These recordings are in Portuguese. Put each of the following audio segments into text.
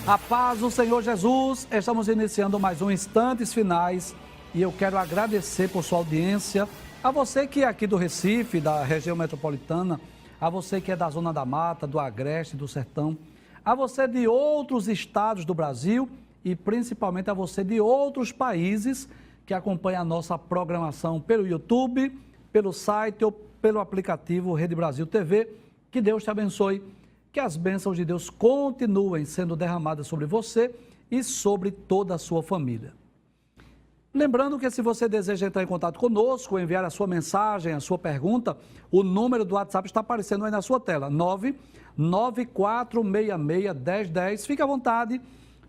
A paz do Senhor Jesus, estamos iniciando mais um Instantes Finais e eu quero agradecer por sua audiência, a você que é aqui do Recife, da região metropolitana, a você que é da Zona da Mata, do Agreste, do Sertão, a você de outros estados do Brasil e principalmente a você de outros países que acompanha a nossa programação pelo YouTube, pelo site ou pelo aplicativo Rede Brasil TV. Que Deus te abençoe. Que as bênçãos de Deus continuem sendo derramadas sobre você e sobre toda a sua família. Lembrando que se você deseja entrar em contato conosco, enviar a sua mensagem, a sua pergunta, o número do WhatsApp está aparecendo aí na sua tela, 994661010. Fique à vontade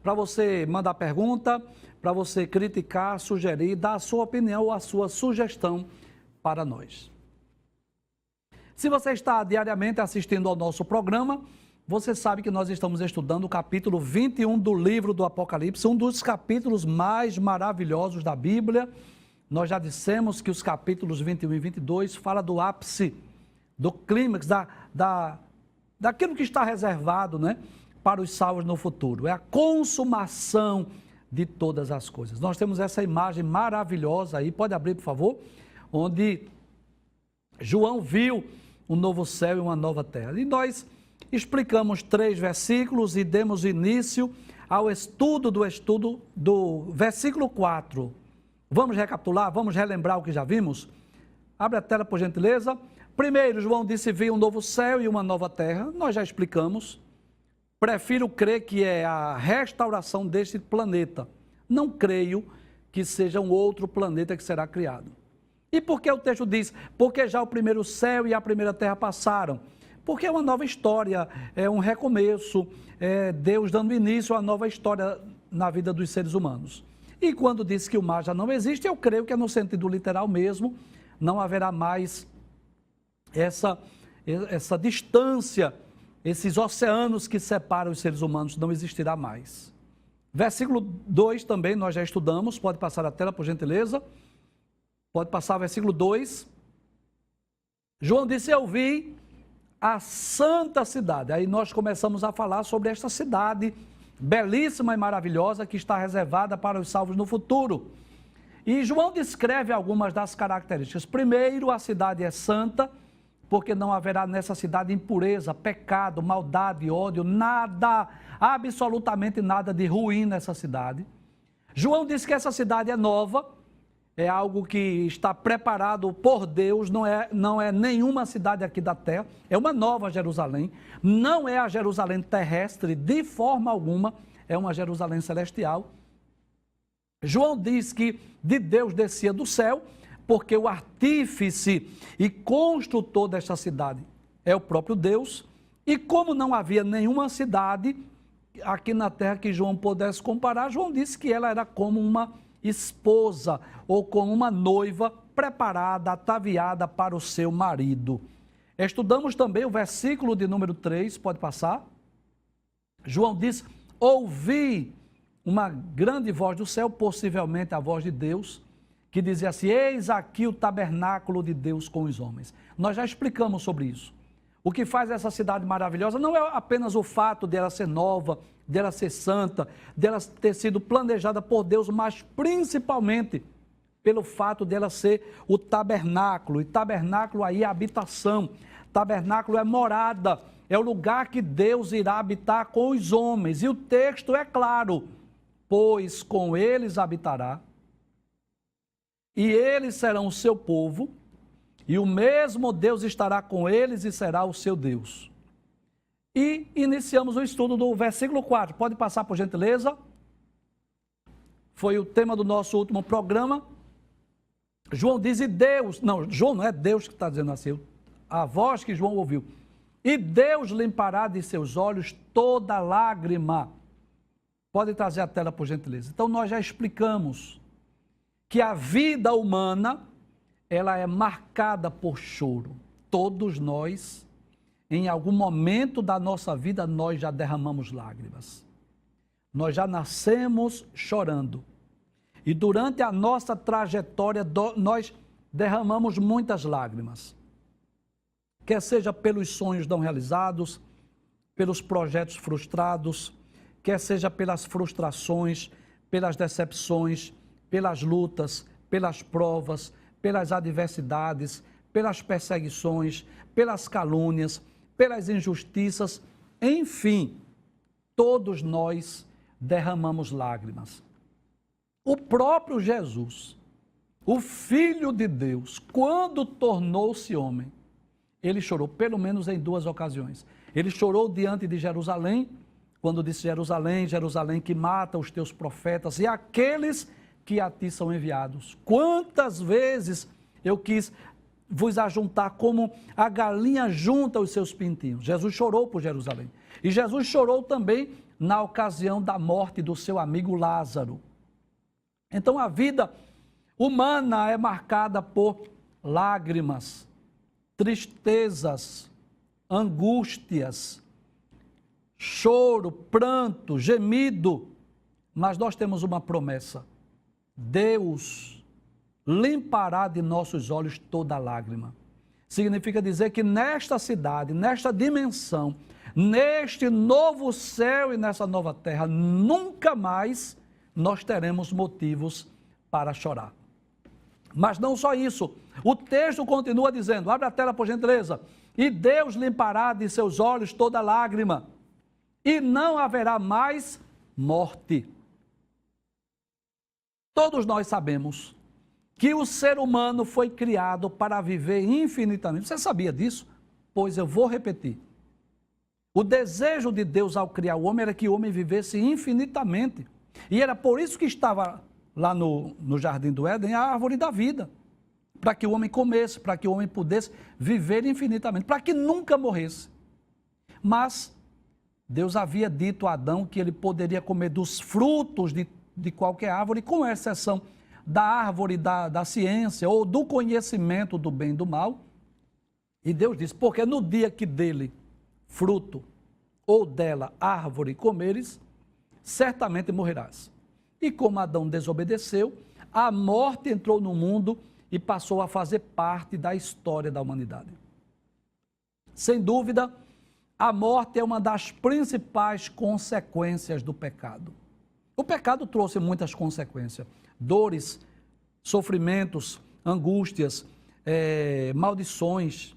para você mandar pergunta, para você criticar, sugerir, dar a sua opinião ou a sua sugestão para nós. Se você está diariamente assistindo ao nosso programa, você sabe que nós estamos estudando o capítulo 21 do livro do Apocalipse, um dos capítulos mais maravilhosos da Bíblia. Nós já dissemos que os capítulos 21 e 22 falam do ápice, do clímax, daquilo que está reservado, né, para os salvos no futuro. É a consumação de todas as coisas. Nós temos essa imagem maravilhosa aí, pode abrir, por favor, onde João viu um novo céu e uma nova terra. E nós explicamos 3 versículos e demos início ao estudo do versículo 4. Vamos recapitular, vamos relembrar o que já vimos? Abre a tela, por gentileza. Primeiro, João disse: vi um novo céu e uma nova terra. Nós já explicamos. Prefiro crer que é a restauração deste planeta. Não creio que seja um outro planeta que será criado. E por que o texto diz, porque já o primeiro céu e a primeira terra passaram? Porque é uma nova história, é um recomeço, é Deus dando início a uma nova história na vida dos seres humanos. E quando diz que o mar já não existe, eu creio que é no sentido literal mesmo, não haverá mais essa distância, esses oceanos que separam os seres humanos, não existirá mais. Versículo 2 também nós já estudamos, pode passar a tela, por gentileza. Pode passar o versículo 2. João disse: eu vi a santa cidade. Aí nós começamos a falar sobre esta cidade belíssima e maravilhosa que está reservada para os salvos no futuro. E João descreve algumas das características. Primeiro, a cidade é santa, porque não haverá nessa cidade impureza, pecado, maldade, ódio, nada, absolutamente nada de ruim nessa cidade. João disse que essa cidade é nova, é algo que está preparado por Deus, não é nenhuma cidade aqui da terra, é uma nova Jerusalém, não é a Jerusalém terrestre de forma alguma, é uma Jerusalém celestial. João diz que de Deus descia do céu, porque o artífice e construtor desta cidade é o próprio Deus, e como não havia nenhuma cidade aqui na terra que João pudesse comparar, João disse que ela era como uma esposa ou como uma noiva preparada, ataviada para o seu marido. Estudamos também o versículo de número 3, pode passar. João diz: ouvi uma grande voz do céu, possivelmente a voz de Deus, que dizia assim: eis aqui o tabernáculo de Deus com os homens. Nós já explicamos sobre isso. O que faz essa cidade maravilhosa não é apenas o fato dela ser nova, dela ser santa, dela ter sido planejada por Deus, mas principalmente pelo fato dela ser o tabernáculo. E tabernáculo aí é habitação, tabernáculo é morada, é o lugar que Deus irá habitar com os homens. E o texto é claro: pois com eles habitará, e eles serão o seu povo, e o mesmo Deus estará com eles e será o seu Deus. E iniciamos o estudo do versículo 4. Pode passar, por gentileza. Foi o tema do nosso último programa. João diz: e Deus... Não, João não é Deus que está dizendo assim. A voz que João ouviu. E Deus limpará de seus olhos toda lágrima. Pode trazer a tela, por gentileza. Então, nós já explicamos que a vida humana, ela é marcada por choro. Todos nós, em algum momento da nossa vida, nós já derramamos lágrimas. Nós já nascemos chorando. E durante a nossa trajetória, nós derramamos muitas lágrimas. Quer seja pelos sonhos não realizados, pelos projetos frustrados, quer seja pelas frustrações, pelas decepções, pelas lutas, pelas provas, pelas adversidades, pelas perseguições, pelas calúnias, pelas injustiças, enfim, todos nós derramamos lágrimas. O próprio Jesus, o Filho de Deus, quando tornou-se homem, ele chorou pelo menos em 2 ocasiões. Ele chorou diante de Jerusalém, quando disse: Jerusalém, Jerusalém, que mata os teus profetas e aqueles que a ti são enviados. Quantas vezes eu quis vos ajuntar como a galinha junta os seus pintinhos. Jesus chorou por Jerusalém. E Jesus chorou também na ocasião da morte do seu amigo Lázaro. Então a vida humana é marcada por lágrimas, tristezas, angústias, choro, pranto, gemido. Mas nós temos uma promessa: Deus limpará de nossos olhos toda lágrima. Significa dizer que nesta cidade, nesta dimensão, neste novo céu e nessa nova terra, nunca mais nós teremos motivos para chorar. Mas não só isso, o texto continua dizendo, abre a tela por gentileza, e Deus limpará de seus olhos toda lágrima, e não haverá mais morte. Todos nós sabemos que o ser humano foi criado para viver infinitamente. Você sabia disso? Pois eu vou repetir. O desejo de Deus ao criar o homem era que o homem vivesse infinitamente. E era por isso que estava lá no Jardim do Éden a árvore da vida. Para que o homem comesse, para que o homem pudesse viver infinitamente, para que nunca morresse. Mas Deus havia dito a Adão que ele poderia comer dos frutos de qualquer árvore, com exceção da árvore da ciência ou do conhecimento do bem e do mal. E Deus disse, porque no dia que dele fruto ou dela árvore comeres, certamente morrerás. E como Adão desobedeceu, a morte entrou no mundo e passou a fazer parte da história da humanidade. Sem dúvida, a morte é uma das principais consequências do pecado. O pecado trouxe muitas consequências. Dores, sofrimentos, angústias, maldições,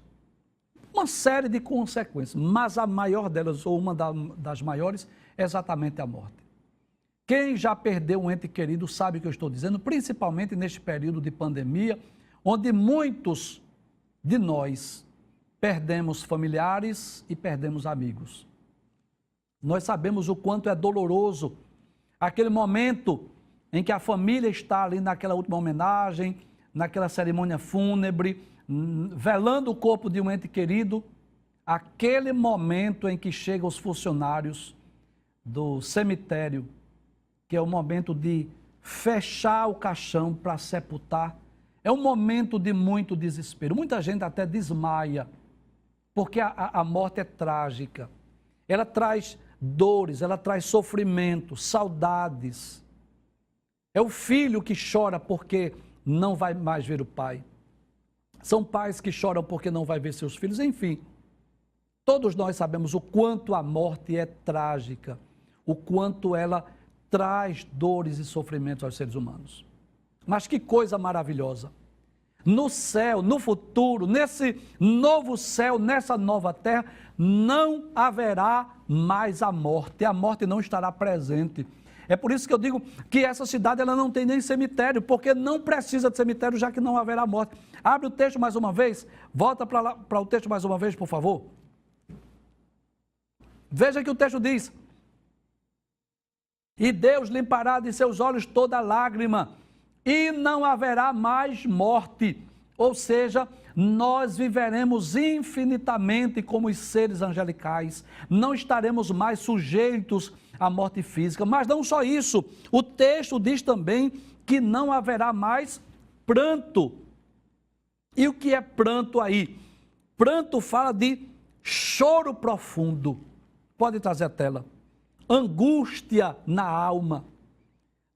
uma série de consequências, mas a maior delas, ou uma das maiores, é exatamente a morte. Quem já perdeu um ente querido sabe o que eu estou dizendo, principalmente neste período de pandemia, onde muitos de nós perdemos familiares e perdemos amigos. Nós sabemos o quanto é doloroso aquele momento em que a família está ali naquela última homenagem, naquela cerimônia fúnebre, velando o corpo de um ente querido, aquele momento em que chegam os funcionários do cemitério, que é o momento de fechar o caixão para sepultar, é um momento de muito desespero. Muita gente até desmaia, porque a morte é trágica. Ela traz dores, ela traz sofrimento, saudades. É o filho que chora porque não vai mais ver o pai. São pais que choram porque não vai ver seus filhos. Enfim, todos nós sabemos o quanto a morte é trágica, o quanto ela traz dores e sofrimentos aos seres humanos. Mas que coisa maravilhosa! No céu, no futuro, nesse novo céu, nessa nova terra, não haverá mais a morte não estará presente. É por isso que eu digo que essa cidade ela não tem nem cemitério, porque não precisa de cemitério, já que não haverá morte. Abre o texto mais uma vez, volta para o texto mais uma vez, por favor. Veja que o texto diz, e Deus limpará de seus olhos toda lágrima, e não haverá mais morte. Ou seja, nós viveremos infinitamente como os seres angelicais, não estaremos mais sujeitos à morte física. Mas não só isso, o texto diz também que não haverá mais pranto. E o que é pranto aí? Pranto fala de choro profundo. Pode trazer a tela. Angústia na alma,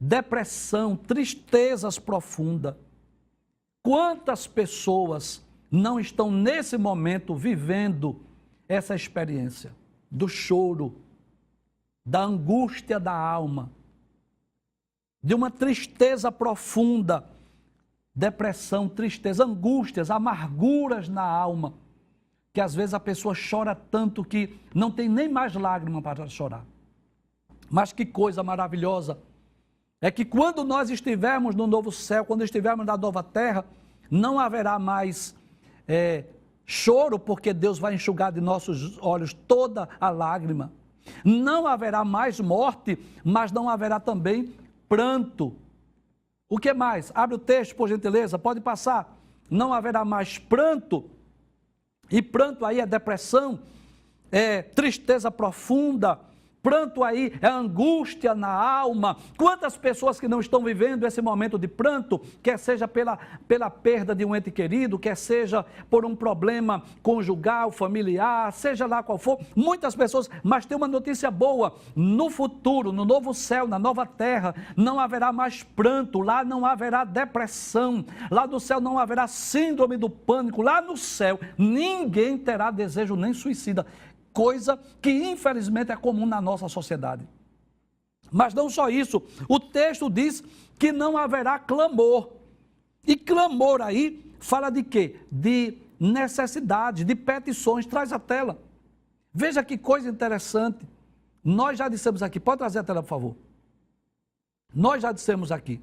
depressão, tristezas profundas. Quantas pessoas não estão nesse momento vivendo essa experiência do choro, da angústia da alma, de uma tristeza profunda, depressão, tristeza, angústias, amarguras na alma, que às vezes a pessoa chora tanto que não tem nem mais lágrima para chorar. Mas que coisa maravilhosa é que quando nós estivermos no novo céu, quando estivermos na nova terra, não haverá mais choro, porque Deus vai enxugar de nossos olhos toda a lágrima. Não haverá mais morte, mas não haverá também pranto. O que mais? Abre o texto, por gentileza, pode passar. Não haverá mais pranto, e pranto aí é depressão, é tristeza profunda, pranto aí é angústia na alma. Quantas pessoas que não estão vivendo esse momento de pranto, quer seja pela perda de um ente querido, quer seja por um problema conjugal, familiar, seja lá qual for, muitas pessoas, mas tem uma notícia boa, no futuro, no novo céu, na nova terra, não haverá mais pranto, lá não haverá depressão, lá no céu não haverá síndrome do pânico, lá no céu ninguém terá desejo nem suicida. Coisa que infelizmente é comum na nossa sociedade. Mas não só isso, o texto diz que não haverá clamor. E clamor aí fala de quê? De necessidade, de petições. Traz a tela. Veja que coisa interessante. Nós já dissemos aqui, pode trazer a tela, por favor. Nós já dissemos aqui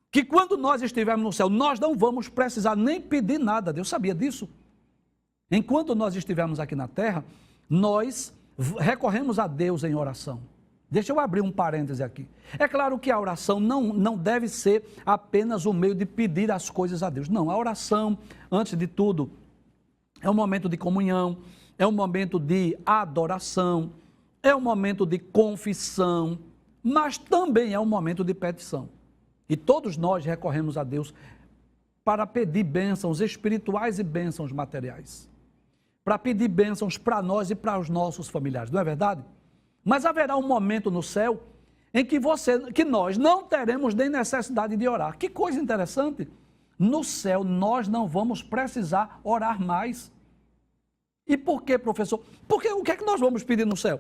que quando nós estivermos no céu, nós não vamos precisar nem pedir nada. Deus sabia disso? Enquanto nós estivermos aqui na terra, nós recorremos a Deus em oração. Deixa eu abrir um parêntese aqui. É claro que a oração não deve ser apenas o meio de pedir as coisas a Deus. Não, a oração, antes de tudo, é um momento de comunhão, é um momento de adoração, é um momento de confissão, mas também é um momento de petição. E todos nós recorremos a Deus para pedir bênçãos espirituais e bênçãos materiais. Para pedir bênçãos para nós e para os nossos familiares, não é verdade? Mas haverá um momento no céu em que nós não teremos nem necessidade de orar. Que coisa interessante! No céu nós não vamos precisar orar mais. E por quê, professor? Porque o que é que nós vamos pedir no céu?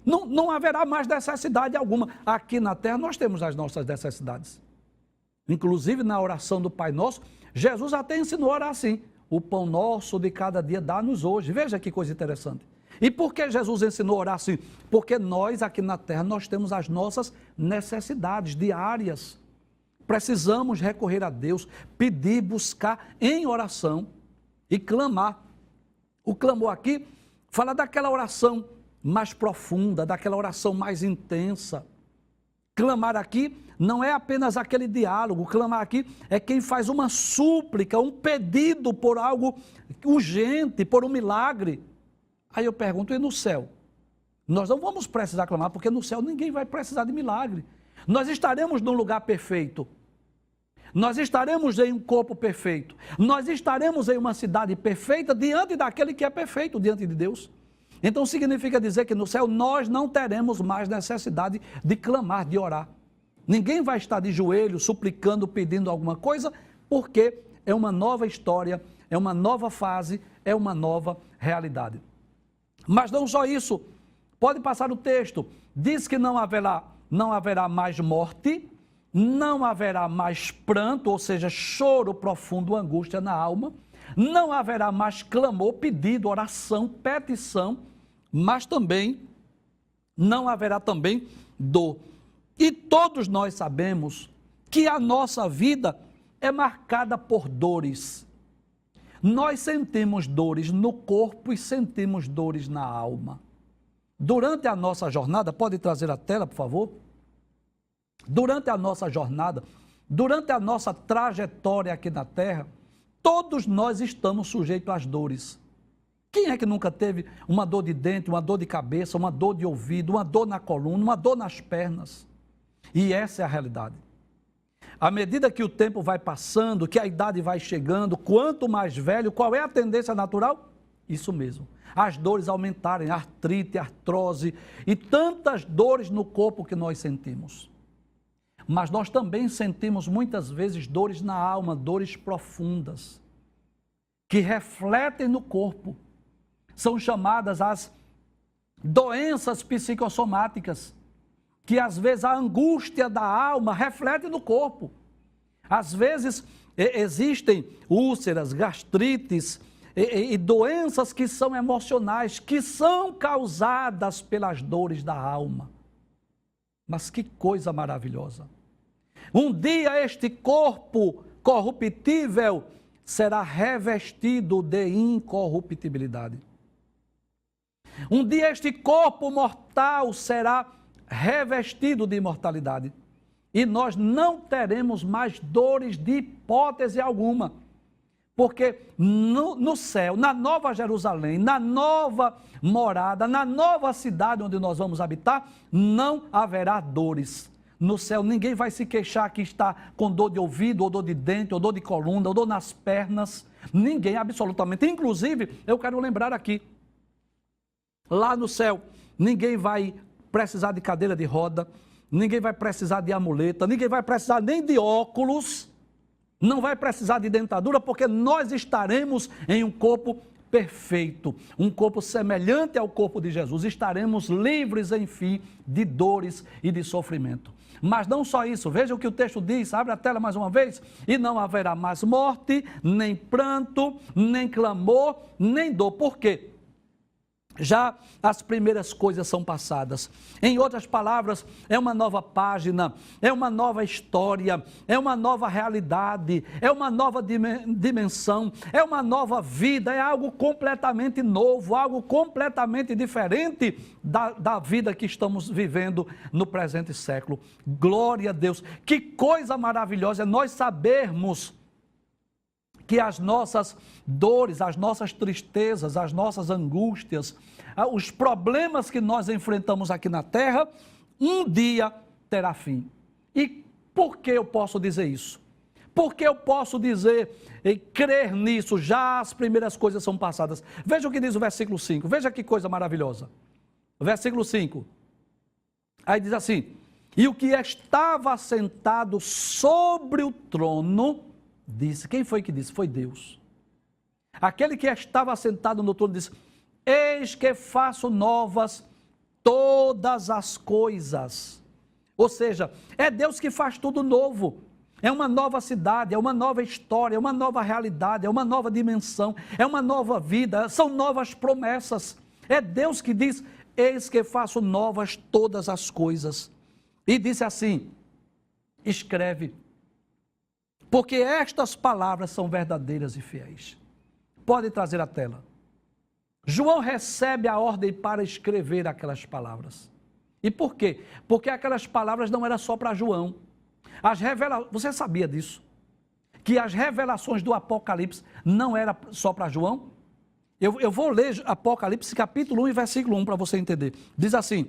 Não haverá mais necessidade alguma. Aqui na terra nós temos as nossas necessidades. Inclusive na oração do Pai Nosso, Jesus até ensinou a orar assim: o pão nosso de cada dia dá-nos hoje. Veja que coisa interessante. E por que Jesus ensinou a orar assim? Porque nós aqui na terra, nós temos as nossas necessidades diárias. Precisamos recorrer a Deus, pedir, buscar em oração e clamar. O clamor aqui fala daquela oração mais profunda, daquela oração mais intensa. Clamar aqui não é apenas aquele diálogo, clamar aqui é quem faz uma súplica, um pedido por algo urgente, por um milagre. Aí eu pergunto, e no céu? Nós não vamos precisar clamar, porque no céu ninguém vai precisar de milagre. Nós estaremos num lugar perfeito. Nós estaremos em um corpo perfeito. Nós estaremos em uma cidade perfeita diante daquele que é perfeito, diante de Deus. Então significa dizer que no céu nós não teremos mais necessidade de clamar, de orar. Ninguém vai estar de joelhos, suplicando, pedindo alguma coisa, porque é uma nova história, é uma nova fase, é uma nova realidade. Mas não só isso, pode passar o texto, diz que não haverá mais morte, não haverá mais pranto, ou seja, choro profundo, angústia na alma, não haverá mais clamor, pedido, oração, petição, mas também não haverá também dor. E todos nós sabemos que a nossa vida é marcada por dores. Nós sentimos dores no corpo e sentimos dores na alma. Durante a nossa jornada, pode trazer a tela, por favor? Durante a nossa jornada, durante a nossa trajetória aqui na Terra, todos nós estamos sujeitos às dores. Quem é que nunca teve uma dor de dente, uma dor de cabeça, uma dor de ouvido, uma dor na coluna, uma dor nas pernas? E essa é a realidade. À medida que o tempo vai passando, que a idade vai chegando, quanto mais velho, qual é a tendência natural? Isso mesmo. As dores aumentarem, artrite, artrose e tantas dores no corpo que nós sentimos. Mas nós também sentimos muitas vezes dores na alma, dores profundas, que refletem no corpo. São chamadas as doenças psicossomáticas, que às vezes a angústia da alma reflete no corpo. Às vezes existem úlceras, gastrites e doenças que são emocionais, que são causadas pelas dores da alma. Mas que coisa maravilhosa! Um dia este corpo corruptível será revestido de incorruptibilidade. Um dia este corpo mortal será revestido de imortalidade. E nós não teremos mais dores de hipótese alguma. Porque no céu, na nova Jerusalém, na nova morada, na nova cidade onde nós vamos habitar, não haverá dores. No céu ninguém vai se queixar que está com dor de ouvido, ou dor de dente, ou dor de coluna, ou dor nas pernas. Ninguém, absolutamente. Inclusive, eu quero lembrar aqui, lá no céu, ninguém vai precisar de cadeira de roda, ninguém vai precisar de amuleta, ninguém vai precisar nem de óculos, não vai precisar de dentadura, porque nós estaremos em um corpo perfeito, um corpo semelhante ao corpo de Jesus. Estaremos livres, enfim, de dores e de sofrimento. Mas não só isso, veja o que o texto diz, abre a tela mais uma vez, e não haverá mais morte, nem pranto, nem clamor, nem dor. Por quê? Já as primeiras coisas são passadas. Em outras palavras, é uma nova página, é uma nova história, é uma nova realidade, é uma nova dimensão, é uma nova vida, é algo completamente novo, algo completamente diferente da vida que estamos vivendo no presente século. Glória a Deus! Que coisa maravilhosa é nós sabermos que as nossas dores, as nossas tristezas, as nossas angústias, os problemas que nós enfrentamos aqui na terra, um dia terá fim. E por que eu posso dizer isso? Por que eu posso dizer e crer nisso? Já as primeiras coisas são passadas. Veja o que diz o versículo 5, veja que coisa maravilhosa. O versículo 5, aí diz assim: e o que estava sentado sobre o trono disse. Quem foi que disse? Foi Deus. Aquele que estava sentado no trono disse: eis que faço novas todas as coisas. Ou seja, é Deus que faz tudo novo. É uma nova cidade, é uma nova história, é uma nova realidade, é uma nova dimensão, é uma nova vida, são novas promessas. É Deus que diz: eis que faço novas todas as coisas. E disse assim: escreve, porque estas palavras são verdadeiras e fiéis. Pode trazer a tela. João recebe a ordem para escrever aquelas palavras. E por quê? Porque aquelas palavras não eram só para João. Você sabia disso? Que as revelações do Apocalipse não eram só para João? Eu vou ler Apocalipse capítulo 1 e versículo 1 para você entender. Diz assim: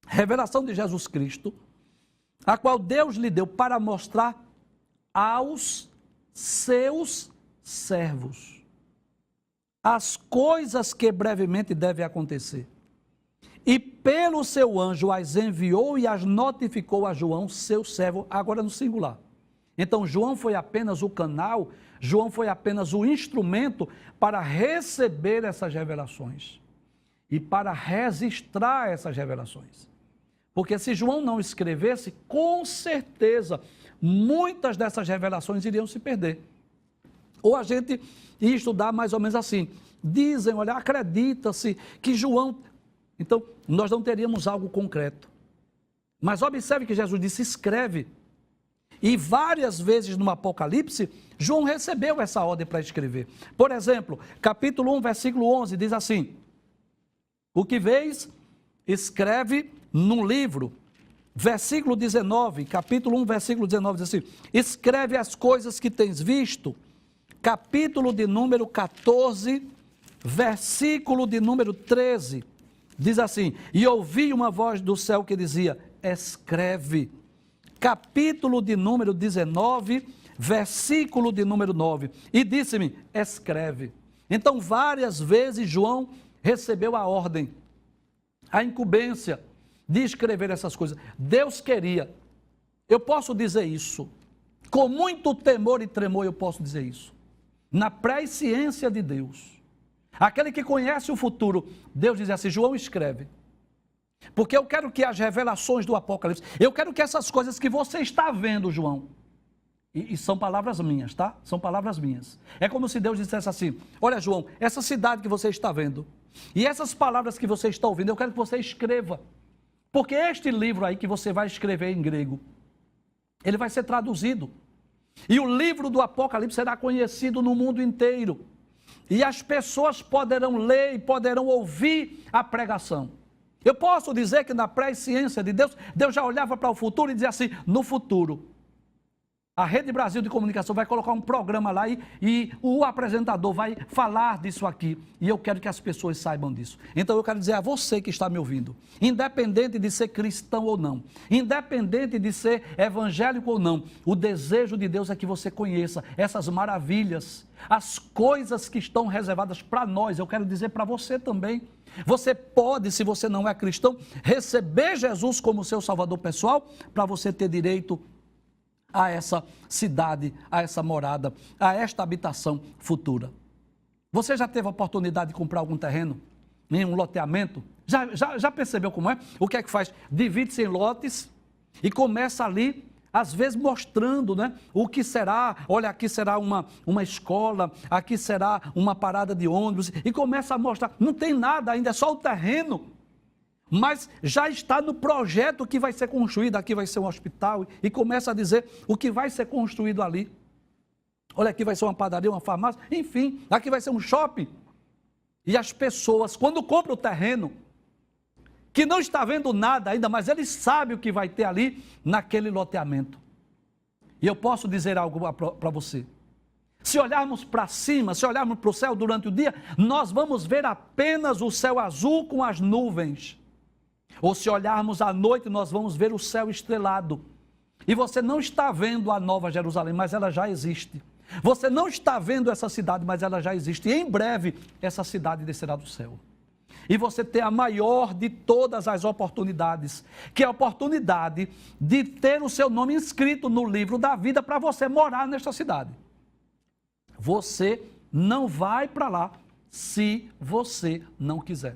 revelação de Jesus Cristo, a qual Deus lhe deu para mostrar aos seus servos as coisas que brevemente devem acontecer. E pelo seu anjo as enviou e as notificou a João, seu servo, agora no singular. Então João foi apenas o canal, João foi apenas o instrumento para receber essas revelações e para registrar essas revelações. Porque se João não escrevesse, com certeza muitas dessas revelações iriam se perder. Ou a gente ia estudar mais ou menos assim. Dizem, olha, acredita-se que João... Então, nós não teríamos algo concreto. Mas observe que Jesus disse: escreve. E várias vezes no Apocalipse, João recebeu essa ordem para escrever. Por exemplo, capítulo 1, versículo 11, diz assim: o que vês, escreve num livro. Versículo 19, capítulo 1, versículo 19, diz assim: escreve as coisas que tens visto. Capítulo de número 14, versículo de número 13, diz assim: e ouvi uma voz do céu que dizia: escreve. Capítulo de número 19, versículo de número 9, e disse-me: escreve. Então, várias vezes João recebeu a ordem, a incumbência de escrever essas coisas. Deus queria, eu posso dizer isso, com muito temor e tremor eu posso dizer isso, na presciência de Deus, aquele que conhece o futuro. Deus diz assim: João, escreve. Porque eu quero que as revelações do Apocalipse, eu quero que essas coisas que você está vendo, João, e são palavras minhas, tá? São palavras minhas. É como se Deus dissesse assim: olha, João, essa cidade que você está vendo, e essas palavras que você está ouvindo, eu quero que você escreva. Porque este livro aí que você vai escrever em grego, ele vai ser traduzido. E o livro do Apocalipse será conhecido no mundo inteiro. E as pessoas poderão ler e poderão ouvir a pregação. Eu posso dizer que na presciência de Deus, Deus já olhava para o futuro e dizia assim: no futuro, a Rede Brasil de Comunicação vai colocar um programa lá e o apresentador vai falar disso aqui. E eu quero que as pessoas saibam disso. Então eu quero dizer a você que está me ouvindo, independente de ser cristão ou não, independente de ser evangélico ou não, o desejo de Deus é que você conheça essas maravilhas, as coisas que estão reservadas para nós. Eu quero dizer para você também. Você pode, se você não é cristão, receber Jesus como seu salvador pessoal, para você ter direito a essa cidade, a essa morada, a esta habitação futura. Você já teve a oportunidade de comprar algum terreno em um loteamento? Já percebeu como é? O que é que faz? Divide-se em lotes e começa ali, às vezes mostrando, né, o que será. Olha, aqui será uma escola, aqui será uma parada de ônibus, e começa a mostrar. Não tem nada ainda, é só o terreno. Mas já está no projeto que vai ser construído, aqui vai ser um hospital, e começa a dizer o que vai ser construído ali. Olha, aqui vai ser uma padaria, uma farmácia, enfim, aqui vai ser um shopping. E as pessoas, quando compram o terreno, que não está vendo nada ainda, mas ele sabe o que vai ter ali naquele loteamento. E eu posso dizer algo para você. Se olharmos para cima, se olharmos para o céu durante o dia, nós vamos ver apenas o céu azul com as nuvens. Ou se olharmos à noite, nós vamos ver o céu estrelado. E você não está vendo a Nova Jerusalém, mas ela já existe. Você não está vendo essa cidade, mas ela já existe. E em breve, essa cidade descerá do céu. E você tem a maior de todas as oportunidades, que é a oportunidade de ter o seu nome inscrito no livro da vida para você morar nesta cidade. Você não vai para lá se você não quiser.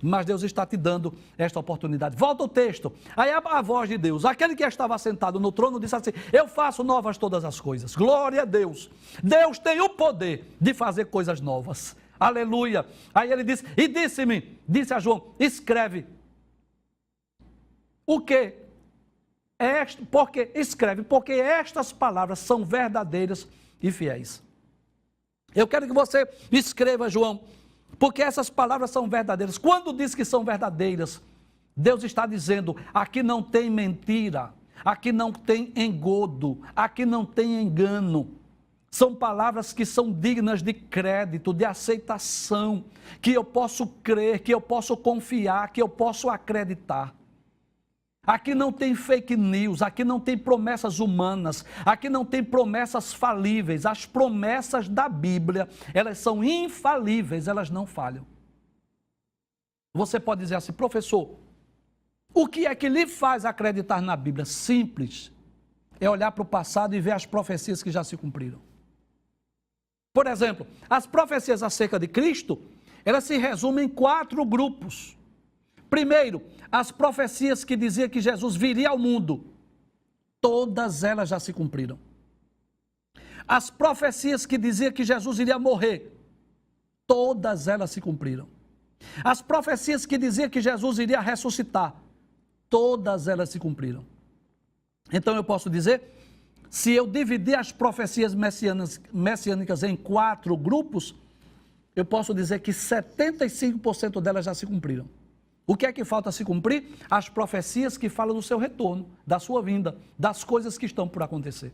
Mas Deus está te dando esta oportunidade. Volta o texto. Aí a voz de Deus, aquele que estava sentado no trono, disse assim: eu faço novas todas as coisas. Glória a Deus. Deus tem o poder de fazer coisas novas. Aleluia. Aí ele disse, e disse a João: escreve. O quê? Porque estas palavras são verdadeiras e fiéis. Eu quero que você escreva, João, porque essas palavras são verdadeiras. Quando diz que são verdadeiras, Deus está dizendo: aqui não tem mentira, aqui não tem engodo, aqui não tem engano. São palavras que são dignas de crédito, de aceitação, que eu posso crer, que eu posso confiar, que eu posso acreditar. Aqui não tem fake news, aqui não tem promessas humanas, aqui não tem promessas falíveis. As promessas da Bíblia, elas são infalíveis, elas não falham. Você pode dizer assim: professor, o que é que lhe faz acreditar na Bíblia? Simples, é olhar para o passado e ver as profecias que já se cumpriram. Por exemplo, as profecias acerca de Cristo, elas se resumem em 4 grupos. Primeiro, as profecias que diziam que Jesus viria ao mundo, todas elas já se cumpriram. As profecias que diziam que Jesus iria morrer, todas elas se cumpriram. As profecias que diziam que Jesus iria ressuscitar, todas elas se cumpriram. Então eu posso dizer, se eu dividir as profecias messiânicas em 4 grupos, eu posso dizer que 75% delas já se cumpriram. O que é que falta se cumprir? As profecias que falam do seu retorno, da sua vinda, das coisas que estão por acontecer.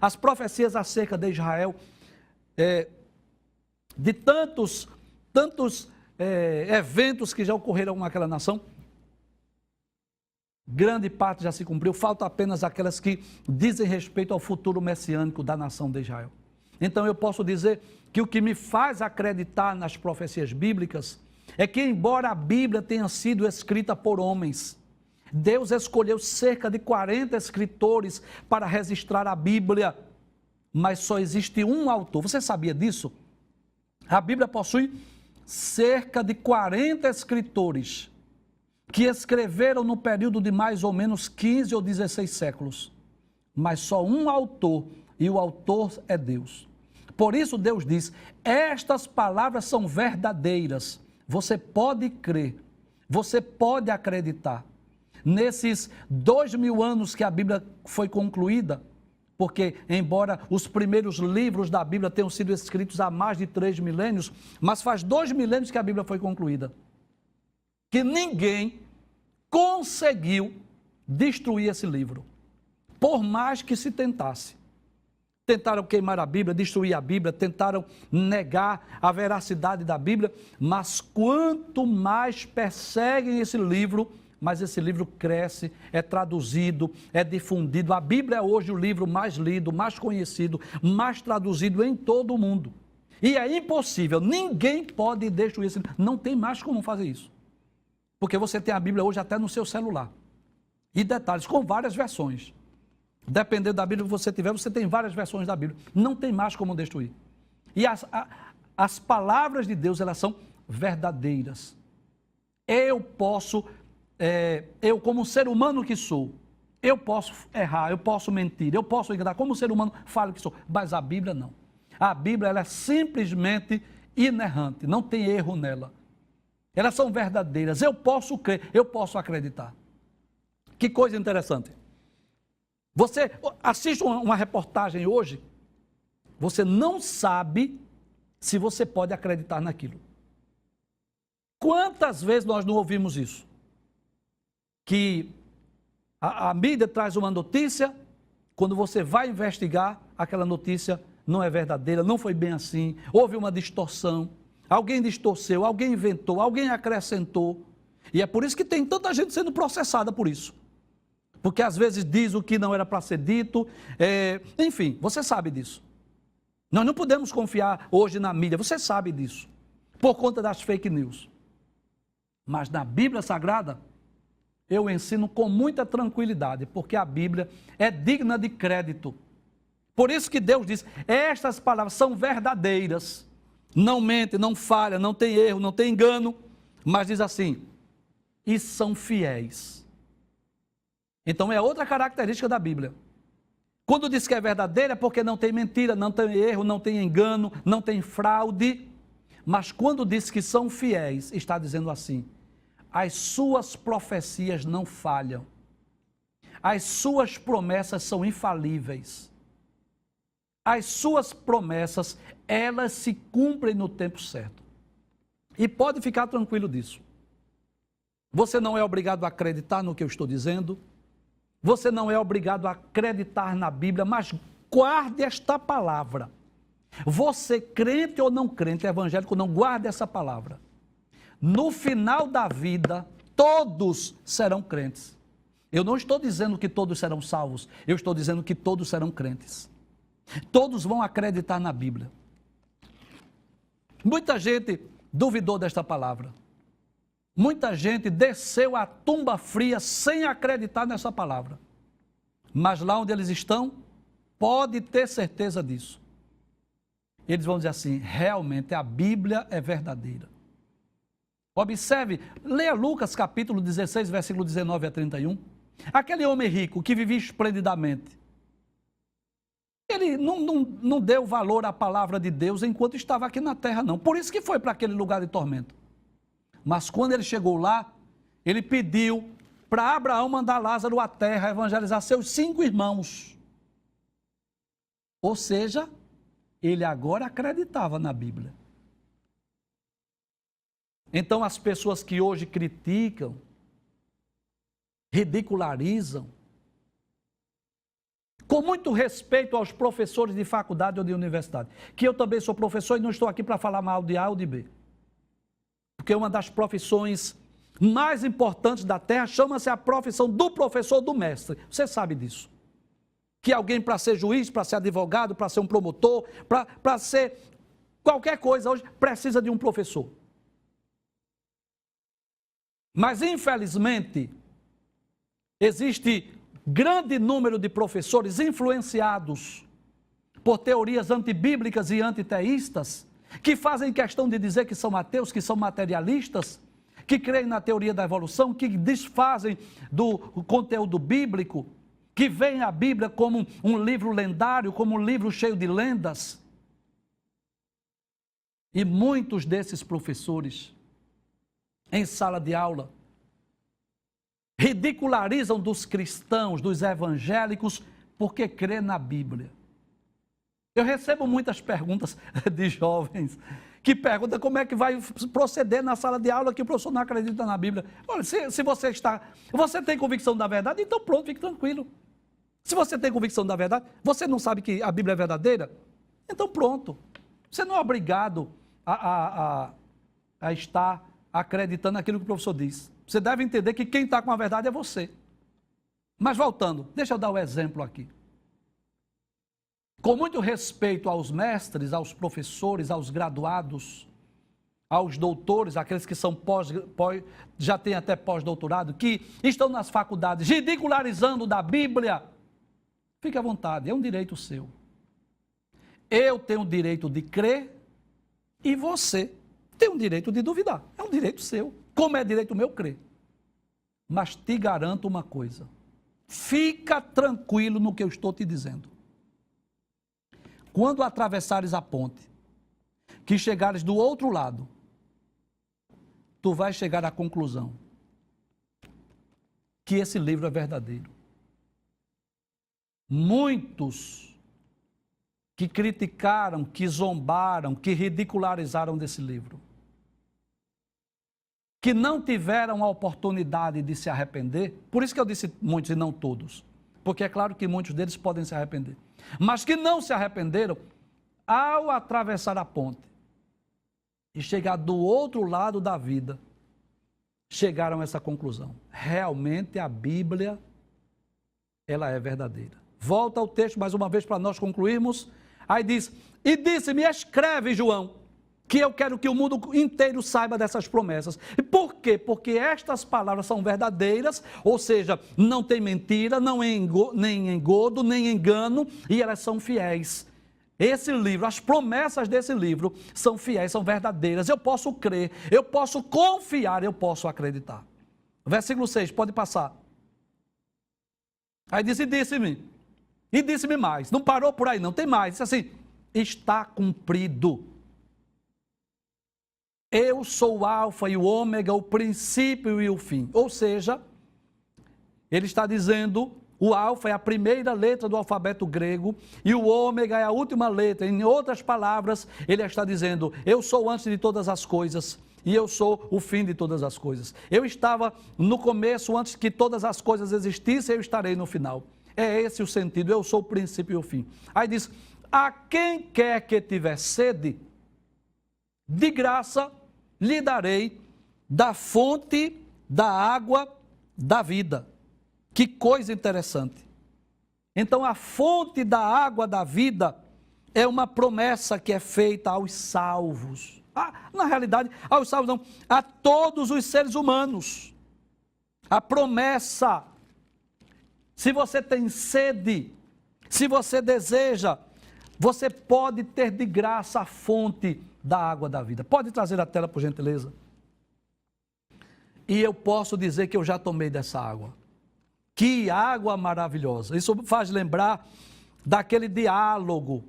As profecias acerca de Israel, de tantos eventos que já ocorreram naquela nação, grande parte já se cumpriu, falta apenas aquelas que dizem respeito ao futuro messiânico da nação de Israel. Então eu posso dizer que o que me faz acreditar nas profecias bíblicas é que, embora a Bíblia tenha sido escrita por homens, Deus escolheu cerca de 40 escritores para registrar a Bíblia, mas só existe um autor. Você sabia disso? A Bíblia possui cerca de 40 escritores que escreveram no período de mais ou menos 15 ou 16 séculos, mas só um autor, e o autor é Deus. Por isso Deus diz, estas palavras são verdadeiras, você pode crer, você pode acreditar. Nesses 2000 anos que a Bíblia foi concluída, porque embora os primeiros livros da Bíblia tenham sido escritos há mais de 3 milênios, mas faz 2 milênios que a Bíblia foi concluída, que ninguém conseguiu destruir esse livro, por mais que se tentasse. Tentaram queimar a Bíblia, destruir a Bíblia, tentaram negar a veracidade da Bíblia, mas quanto mais perseguem esse livro, mais esse livro cresce, é traduzido, é difundido. A Bíblia é hoje o livro mais lido, mais conhecido, mais traduzido em todo o mundo. E é impossível, ninguém pode destruir esse livro, não tem mais como fazer isso. Porque você tem a Bíblia hoje até no seu celular. E detalhes, com várias versões. Dependendo da Bíblia que você tiver, você tem várias versões da Bíblia. Não tem mais como destruir. E as palavras de Deus, elas são verdadeiras. Eu posso, eu como ser humano que sou, eu posso errar, eu posso mentir, eu posso enganar, como ser humano falo que sou. Mas a Bíblia não. A Bíblia, ela é simplesmente inerrante, não tem erro nela. Elas são verdadeiras, eu posso crer, eu posso acreditar. Que coisa interessante. Você assiste uma reportagem hoje, você não sabe se você pode acreditar naquilo. Quantas vezes nós não ouvimos isso? Que a mídia traz uma notícia, quando você vai investigar, aquela notícia não é verdadeira, não foi bem assim, houve uma distorção. Alguém distorceu, alguém inventou, alguém acrescentou. E é por isso que tem tanta gente sendo processada por isso. Porque às vezes diz o que não era para ser dito. Enfim, você sabe disso. Nós não podemos confiar hoje na mídia, você sabe disso. Por conta das fake news. Mas na Bíblia Sagrada, eu ensino com muita tranquilidade, porque a Bíblia é digna de crédito. Por isso que Deus diz, estas palavras são verdadeiras. Não mente, não falha, não tem erro, não tem engano, mas diz assim, e são fiéis. Então é outra característica da Bíblia. Quando diz que é verdadeira é porque não tem mentira, não tem erro, não tem engano, não tem fraude, mas quando diz que são fiéis, está dizendo assim, as suas profecias não falham, as suas promessas são infalíveis. As suas promessas, elas se cumprem no tempo certo. E pode ficar tranquilo disso. Você não é obrigado a acreditar no que eu estou dizendo. Você não é obrigado a acreditar na Bíblia, mas guarde esta palavra. Você, crente ou não crente, evangélico, não guarde essa palavra. No final da vida, todos serão crentes. Eu não estou dizendo que todos serão salvos. Eu estou dizendo que todos serão crentes. Todos vão acreditar na Bíblia. Muita gente duvidou desta palavra. Muita gente desceu à tumba fria sem acreditar nessa palavra. Mas lá onde eles estão, pode ter certeza disso. Eles vão dizer assim, realmente a Bíblia é verdadeira. Observe, leia Lucas capítulo 16, versículo 19 a 31. Aquele homem rico que vivia esplendidamente. Ele não deu valor à palavra de Deus enquanto estava aqui na terra, não. Por isso que foi para aquele lugar de tormento. Mas quando ele chegou lá, ele pediu para Abraão mandar Lázaro à terra evangelizar seus 5 irmãos. Ou seja, ele agora acreditava na Bíblia. Então as pessoas que hoje criticam, ridicularizam, com muito respeito aos professores de faculdade ou de universidade, que eu também sou professor e não estou aqui para falar mal de A ou de B. Porque uma das profissões mais importantes da terra chama-se a profissão do professor ou do mestre. Você sabe disso. Que alguém para ser juiz, para ser advogado, para ser um promotor, para ser qualquer coisa hoje, precisa de um professor. Mas infelizmente, existe grande número de professores influenciados por teorias antibíblicas e antiteístas que fazem questão de dizer que são ateus, que são materialistas, que creem na teoria da evolução, que desfazem do conteúdo bíblico, que veem a Bíblia como um livro lendário, como um livro cheio de lendas. E muitos desses professores, em sala de aula, ridicularizam dos cristãos, dos evangélicos, porque crê na Bíblia. Eu recebo muitas perguntas de jovens que perguntam como é que vai proceder na sala de aula que o professor não acredita na Bíblia. Olha, se você tem convicção da verdade, então pronto, fique tranquilo. Se você tem convicção da verdade, você não sabe que a Bíblia é verdadeira, então pronto. Você não é obrigado a estar acreditando naquilo que o professor diz. Você deve entender que quem está com a verdade é você. Mas voltando, deixa eu dar o exemplo aqui. Com muito respeito aos mestres, aos professores, aos graduados, aos doutores, aqueles que são já têm até pós-doutorado, que estão nas faculdades ridicularizando da Bíblia, fique à vontade, é um direito seu. Eu tenho o direito de crer e você tem o direito de duvidar. É um direito seu. Como é direito meu crer. Mas te garanto uma coisa. Fica tranquilo no que eu estou te dizendo. Quando atravessares a ponte, que chegares do outro lado, tu vais chegar à conclusão que esse livro é verdadeiro. Muitos que criticaram, que zombaram, que ridicularizaram desse livro, que não tiveram a oportunidade de se arrepender, por isso que eu disse muitos e não todos, porque é claro que muitos deles podem se arrepender, mas que não se arrependeram, ao atravessar a ponte e chegar do outro lado da vida, chegaram a essa conclusão. Realmente a Bíblia, ela é verdadeira. Volta ao texto mais uma vez para nós concluirmos. Aí diz, e disse-me, escreve, João, que eu quero que o mundo inteiro saiba dessas promessas. E por quê? Porque estas palavras são verdadeiras, ou seja, não tem mentira, nem engodo, nem engano, e elas são fiéis. Esse livro, as promessas desse livro são fiéis, são verdadeiras. Eu posso crer, eu posso confiar, eu posso acreditar. Versículo 6, pode passar. Aí disse, e disse-me mais. Não parou por aí não, tem mais. Disse assim, está cumprido. Eu sou o alfa e o ômega, o princípio e o fim. Ou seja, ele está dizendo, o alfa é a primeira letra do alfabeto grego e o ômega é a última letra. Em outras palavras, ele está dizendo, eu sou antes de todas as coisas e eu sou o fim de todas as coisas. Eu estava no começo, antes que todas as coisas existissem, eu estarei no final. É esse o sentido, eu sou o princípio e o fim. Aí diz, a quem quer que tiver sede, de graça lhe darei da fonte da água da vida. Que coisa interessante. Então a fonte da água da vida é uma promessa que é feita aos salvos. Na realidade, aos salvos não, a todos os seres humanos. A promessa, se você tem sede, se você deseja, você pode ter de graça a fonte da água da vida. Pode trazer a tela, por gentileza? E eu posso dizer que eu já tomei dessa água. Que água maravilhosa. Isso faz lembrar daquele diálogo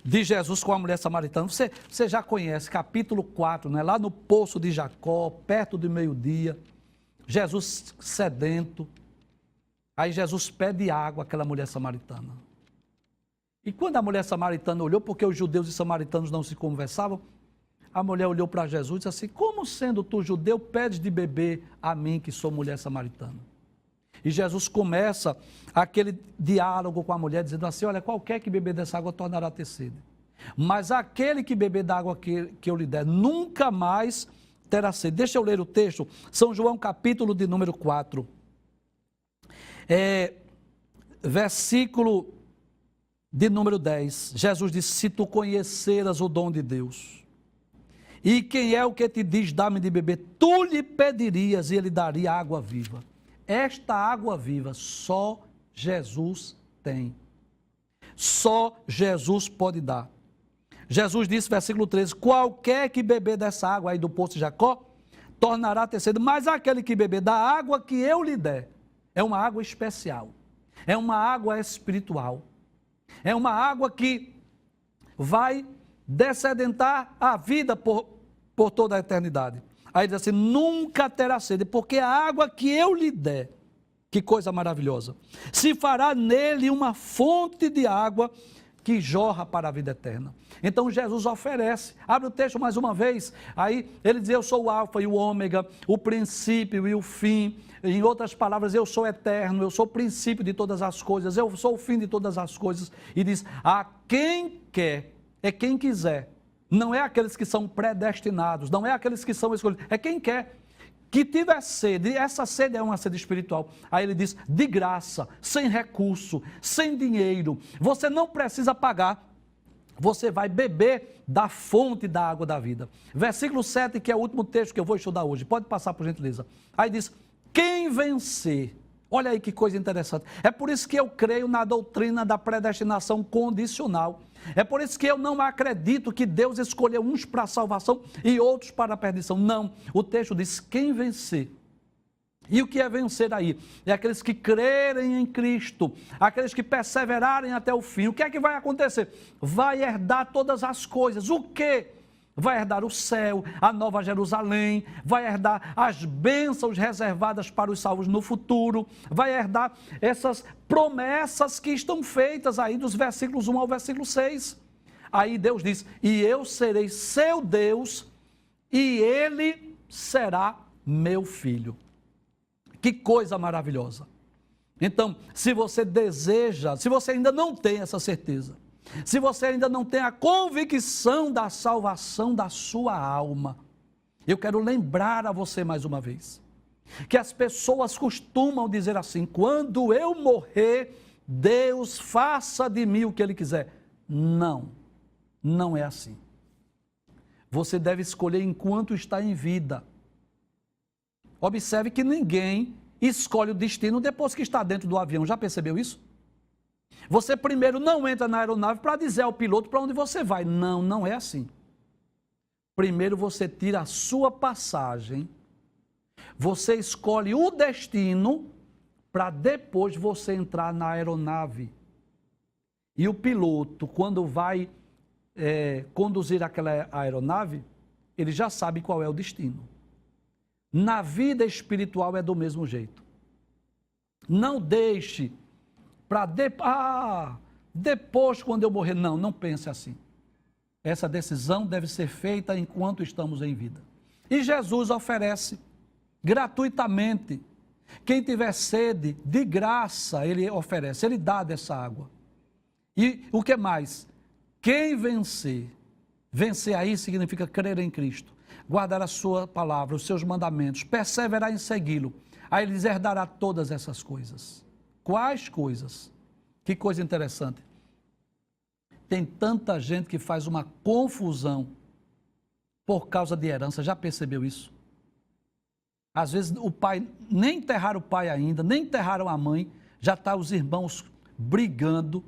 de Jesus com a mulher samaritana. Você já conhece, capítulo 4, né? Lá no poço de Jacó, perto do meio-dia, Jesus sedento. Aí Jesus pede água àquela mulher samaritana. E quando a mulher samaritana olhou, porque os judeus e samaritanos não se conversavam, a mulher olhou para Jesus e disse assim, como sendo tu judeu, pedes de beber a mim, que sou mulher samaritana? E Jesus começa aquele diálogo com a mulher, dizendo assim, olha, qualquer que beber dessa água tornará a ter sede. Mas aquele que beber da água que eu lhe der, nunca mais terá sede. Deixa eu ler o texto, São João capítulo de número 4. Versículo de número 10, Jesus disse, se tu conheceras o dom de Deus, e quem é o que te diz, dá-me de beber, tu lhe pedirias e ele daria água viva. Esta água viva só Jesus tem. Só Jesus pode dar. Jesus disse, versículo 13, qualquer que beber dessa água aí do poço de Jacó, tornará a ter sede, mas aquele que beber da água que eu lhe der, é uma água especial, é uma água espiritual, é uma água que vai descedentar a vida por toda a eternidade. Aí diz assim, nunca terá sede, porque a água que eu lhe der, que coisa maravilhosa, se fará nele uma fonte de água que jorra para a vida eterna. Então Jesus oferece, abre o texto mais uma vez, aí ele diz, eu sou o alfa e o ômega, o princípio e o fim, em outras palavras, eu sou eterno, eu sou o princípio de todas as coisas, eu sou o fim de todas as coisas, e diz, a quem quer, é quem quiser, não é aqueles que são predestinados, não é aqueles que são escolhidos, é quem quer, que tiver sede, essa sede é uma sede espiritual. Aí ele diz, de graça, sem recurso, sem dinheiro, você não precisa pagar, você vai beber da fonte da água da vida. Versículo 7, que é o último texto que eu vou estudar hoje, pode passar por gentileza. Aí diz, quem vencer, olha aí que coisa interessante, é por isso que eu creio na doutrina da predestinação condicional. É por isso que eu não acredito que Deus escolheu uns para a salvação e outros para a perdição. Não, o texto diz quem vencer. E o que é vencer aí? É aqueles que crerem em Cristo, aqueles que perseverarem até o fim. O que é que vai acontecer? Vai herdar todas as coisas. O quê? Vai herdar o céu, a nova Jerusalém, vai herdar as bênçãos reservadas para os salvos no futuro, vai herdar essas promessas que estão feitas aí dos versículos 1 ao versículo 6. Aí Deus diz, e eu serei seu Deus e ele será meu filho. Que coisa maravilhosa. Então, se você deseja, se você ainda não tem essa certeza, se você ainda não tem a convicção da salvação da sua alma, eu quero lembrar a você mais uma vez, que as pessoas costumam dizer assim, quando eu morrer, Deus faça de mim o que Ele quiser. Não, não é assim. Você deve escolher enquanto está em vida. Observe que ninguém escolhe o destino depois que está dentro do avião, já percebeu isso? Você primeiro não entra na aeronave para dizer ao piloto para onde você vai. Não, não é assim. Primeiro você tira a sua passagem, você escolhe o destino para depois você entrar na aeronave. E o piloto, quando vai conduzir aquela aeronave, ele já sabe qual é o destino. Na vida espiritual é do mesmo jeito. Não deixe para depois, quando eu morrer. Não, não pense assim. Essa decisão deve ser feita enquanto estamos em vida. E Jesus oferece gratuitamente. Quem tiver sede, de graça, Ele oferece, Ele dá dessa água. E o que mais? Quem vencer, vencer aí significa crer em Cristo, guardar a sua palavra, os seus mandamentos, perseverar em segui-lo. Aí Ele herdará todas essas coisas. Quais coisas? Que coisa interessante. Tem tanta gente que faz uma confusão por causa de herança. Já percebeu isso? Às vezes o pai, nem enterraram o pai ainda, nem enterraram a mãe, já está os irmãos brigando.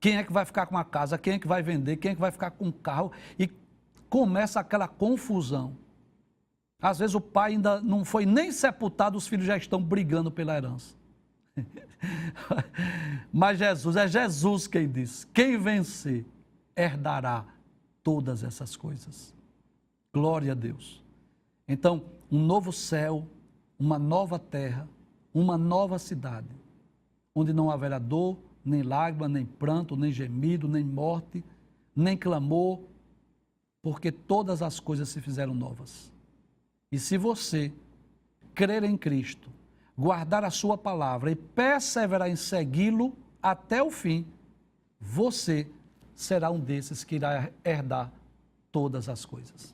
Quem é que vai ficar com a casa? Quem é que vai vender? Quem é que vai ficar com o carro? E começa aquela confusão. Às vezes o pai ainda não foi nem sepultado, os filhos já estão brigando pela herança. Mas é Jesus quem diz, quem vencer herdará todas essas coisas. Glória a Deus. Então, um novo céu, uma nova terra, uma nova cidade, onde não haverá dor, nem lágrima, nem pranto, nem gemido, nem morte, nem clamor, porque todas as coisas se fizeram novas. E se você crer em Cristo, guardar a sua palavra e perseverar em segui-lo até o fim, você será um desses que irá herdar todas as coisas.